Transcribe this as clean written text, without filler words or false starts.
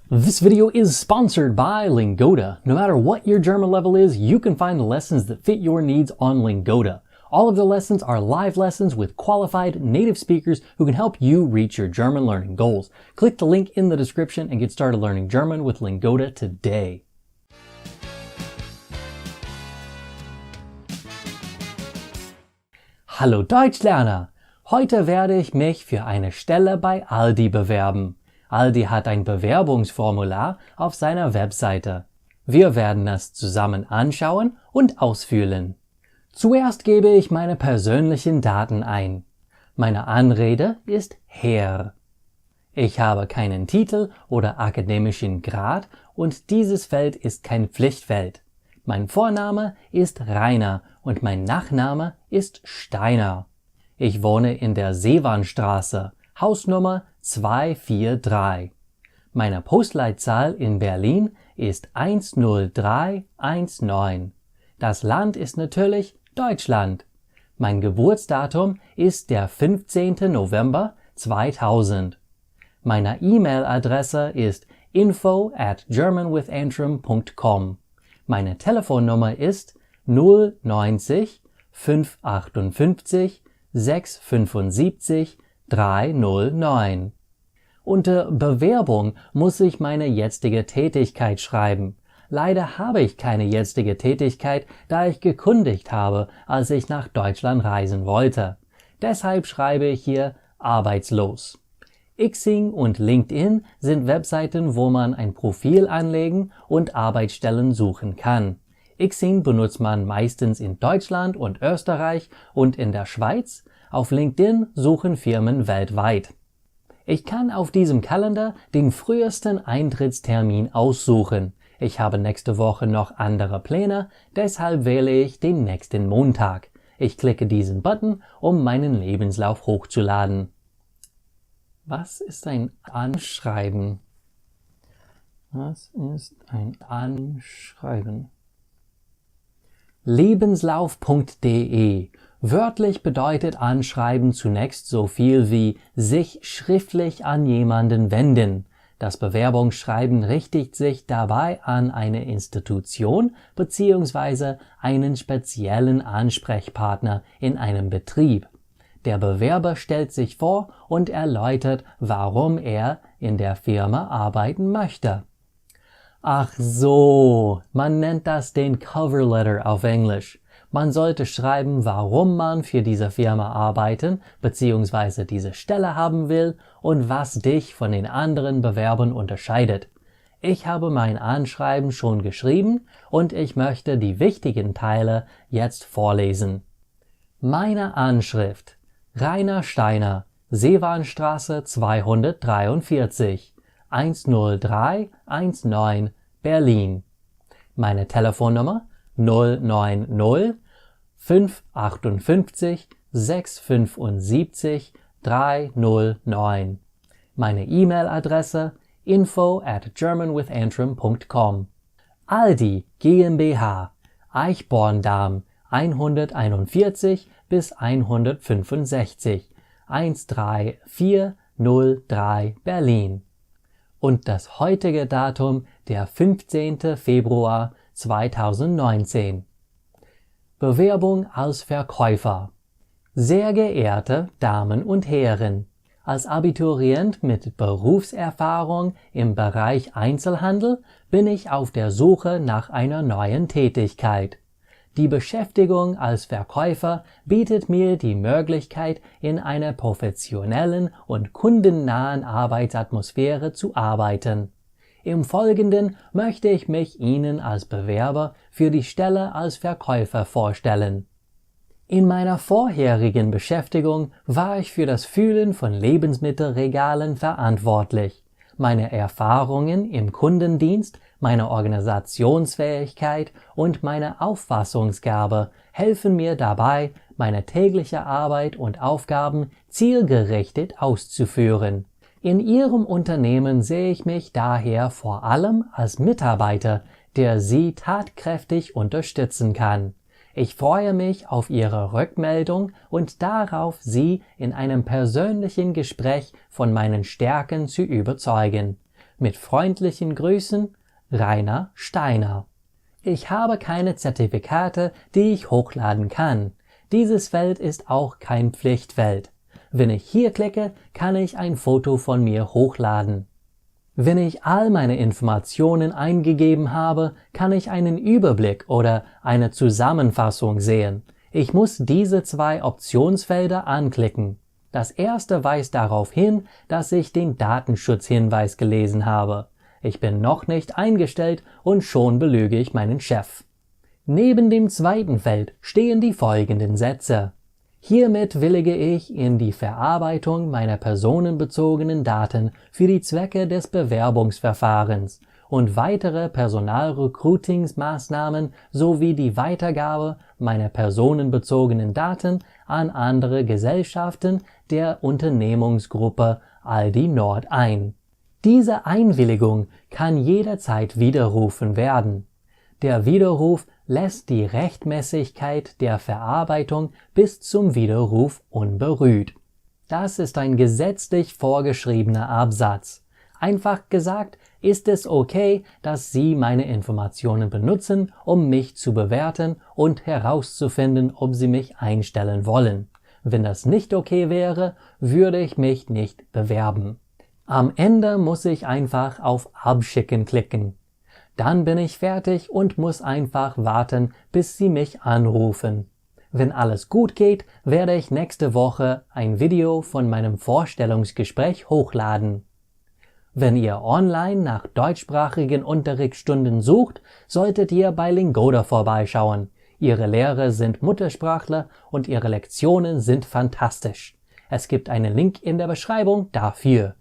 This video is sponsored by Lingoda. No matter what your German level is, you can find the lessons that fit your needs on Lingoda. All of the lessons are live lessons with qualified native speakers who can help you reach your German learning goals. Click the link in the description and get started learning German with Lingoda today. Hallo Deutschlerner! Heute werde ich mich für eine Stelle bei Aldi bewerben. Aldi hat ein Bewerbungsformular auf seiner Webseite. Wir werden es zusammen anschauen und ausfüllen. Zuerst gebe ich meine persönlichen Daten ein. Meine Anrede ist Herr. Ich habe keinen Titel oder akademischen Grad und dieses Feld ist kein Pflichtfeld. Mein Vorname ist Rainer und mein Nachname ist Steiner. Ich wohne in der Seewarnstraße, Hausnummer 243. Meine Postleitzahl in Berlin ist 10319. Das Land ist natürlich Deutschland. Mein Geburtsdatum ist der 15. November 2000. Meine E-Mail-Adresse ist info@germanwithantrim.com. Meine Telefonnummer ist 090 558 675 309. Unter Bewerbung muss ich meine jetzige Tätigkeit schreiben. Leider habe ich keine jetzige Tätigkeit, da ich gekündigt habe, als ich nach Deutschland reisen wollte. Deshalb schreibe ich hier arbeitslos. Xing und LinkedIn sind Webseiten, wo man ein Profil anlegen und Arbeitsstellen suchen kann. Xing benutzt man meistens in Deutschland und Österreich und in der Schweiz. Auf LinkedIn suchen Firmen weltweit. Ich kann auf diesem Kalender den frühesten Eintrittstermin aussuchen. Ich habe nächste Woche noch andere Pläne, deshalb wähle ich den nächsten Montag. Ich klicke diesen Button, um meinen Lebenslauf hochzuladen. Was ist ein Anschreiben? Was ist ein Anschreiben? Lebenslauf.de. Wörtlich bedeutet Anschreiben zunächst so viel wie sich schriftlich an jemanden wenden. Das Bewerbungsschreiben richtet sich dabei an eine Institution bzw. einen speziellen Ansprechpartner in einem Betrieb. Der Bewerber stellt sich vor und erläutert, warum er in der Firma arbeiten möchte. Ach so, man nennt das den Cover Letter auf Englisch. Man sollte schreiben, warum man für diese Firma arbeiten bzw. diese Stelle haben will und was dich von den anderen Bewerbern unterscheidet. Ich habe mein Anschreiben schon geschrieben und ich möchte die wichtigen Teile jetzt vorlesen. Meine Anschrift: Rainer Steiner, Seewarnstraße 243, 10319, Berlin. Meine Telefonnummer 090 558 675 309. Meine E-Mail-Adresse info@germanwithantrim.com. Aldi GmbH, Eichborndamm 141 bis 165, 13403 Berlin. Und das heutige Datum der 15. Februar 2019. Bewerbung als Verkäufer. Sehr geehrte Damen und Herren, als Abiturient mit Berufserfahrung im Bereich Einzelhandel bin ich auf der Suche nach einer neuen Tätigkeit. Die Beschäftigung als Verkäufer bietet mir die Möglichkeit, in einer professionellen und kundennahen Arbeitsatmosphäre zu arbeiten. Im Folgenden möchte ich mich Ihnen als Bewerber für die Stelle als Verkäufer vorstellen. In meiner vorherigen Beschäftigung war ich für das Füllen von Lebensmittelregalen verantwortlich. Meine Erfahrungen im Kundendienst, meine Organisationsfähigkeit und meine Auffassungsgabe helfen mir dabei, meine tägliche Arbeit und Aufgaben zielgerichtet auszuführen. In Ihrem Unternehmen sehe ich mich daher vor allem als Mitarbeiter, der Sie tatkräftig unterstützen kann. Ich freue mich auf Ihre Rückmeldung und darauf, Sie in einem persönlichen Gespräch von meinen Stärken zu überzeugen. Mit freundlichen Grüßen, Rainer Steiner. Ich habe keine Zertifikate, die ich hochladen kann. Dieses Feld ist auch kein Pflichtfeld. Wenn ich hier klicke, kann ich ein Foto von mir hochladen. Wenn ich all meine Informationen eingegeben habe, kann ich einen Überblick oder eine Zusammenfassung sehen. Ich muss diese 2 Optionsfelder anklicken. Das erste weist darauf hin, dass ich den Datenschutzhinweis gelesen habe. Ich bin noch nicht eingestellt und schon belüge ich meinen Chef. Neben dem zweiten Feld stehen die folgenden Sätze. Hiermit willige ich in die Verarbeitung meiner personenbezogenen Daten für die Zwecke des Bewerbungsverfahrens und weitere Personalrecruitingsmaßnahmen sowie die Weitergabe meiner personenbezogenen Daten an andere Gesellschaften der Unternehmungsgruppe Aldi Nord ein. Diese Einwilligung kann jederzeit widerrufen werden. Der Widerruf lässt die Rechtmäßigkeit der Verarbeitung bis zum Widerruf unberührt. Das ist ein gesetzlich vorgeschriebener Absatz. Einfach gesagt, ist es okay, dass Sie meine Informationen benutzen, um mich zu bewerten und herauszufinden, ob Sie mich einstellen wollen. Wenn das nicht okay wäre, würde ich mich nicht bewerben. Am Ende muss ich einfach auf Abschicken klicken. Dann bin ich fertig und muss einfach warten, bis Sie mich anrufen. Wenn alles gut geht, werde ich nächste Woche ein Video von meinem Vorstellungsgespräch hochladen. Wenn ihr online nach deutschsprachigen Unterrichtsstunden sucht, solltet ihr bei Lingoda vorbeischauen. Ihre Lehrer sind Muttersprachler und ihre Lektionen sind fantastisch. Es gibt einen Link in der Beschreibung dafür.